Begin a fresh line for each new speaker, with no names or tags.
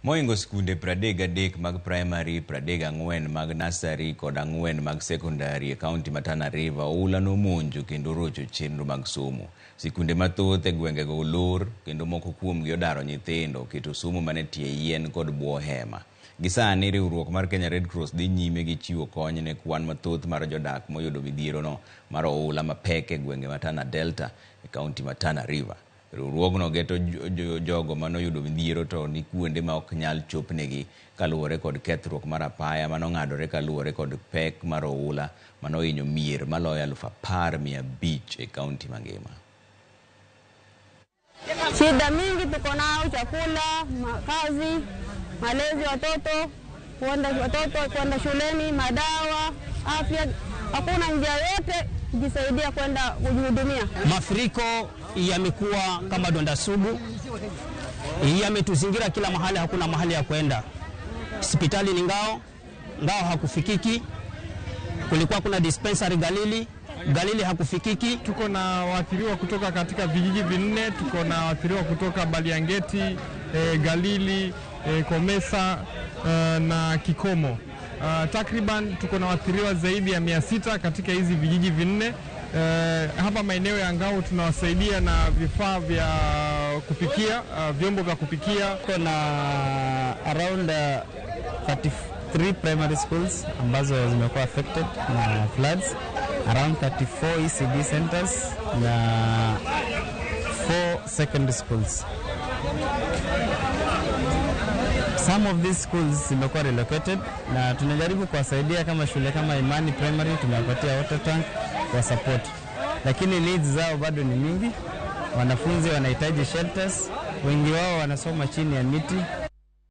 Moingo skunde 33 mag primary, 34 mag nursery kod 4 mag secondary e kaunti ma Tana River oula nomonjo kendo rocho chenro mag somo. Sikunde mathoth e gwengego olor kendo moko kuomgi odaro nyithindo keto somo mane tie yien kod buo hema. Gisani riwruok mar Kenya Red Cross dhi nyime gi chiwo kony ne kwan mathoth mar jodak moyudo midhiero no mar oula mapek e gwenge ma Tana Delta e kaunti ma Tana River. Riwruogno geto jogo manoyudo midhiero to ni kuonde ma ok nyal chopnegi kaluwore kod kethruok mar apaya manong'adore kaluwore kod pek mar oula manohinyo mier maloyo 10,500 e kaunti mangima.
Shida mingi tuko nao: chakula, makazi, malezi watoto, kwenda shuleni, madawa, afya. Hakuna njia yote kujisaidia kwenda kujihudumia.
Mafuriko yamekuwa kama donda sugu. Yametuzingira kila mahali, hakuna mahali ya kwenda. Hospitali ni ngao hakufikiki. Kulikuwa kuna dispensary Galili hakufikiki.
Tuko na waathiriwa kutoka katika vijiji vinne. Tuko na waathiriwa kutoka Baliangeti, Galili, Komesa na Kikomo. Takriban tuko na waathiriwa zaidi ya 600 katika hizi vijiji vinne. Hapa maeneo ya ngao tunawasaidia na vifaa vya kupikia, vyombo vya kupikia.
Tuko na around 33 primary schools ambazo zimekuwa affected na floods, around 34 ECD centers na 4 secondary schools. Some of these schools zimekuwa relocated na tunajaribu kuwasaidia kama shule kama Imani Primary tumewapatia water tank kwa support. Lakini needs zao bado ni mingi. Wanafunzi wanahitaji shelters, wengi wao wanasoma chini ya miti.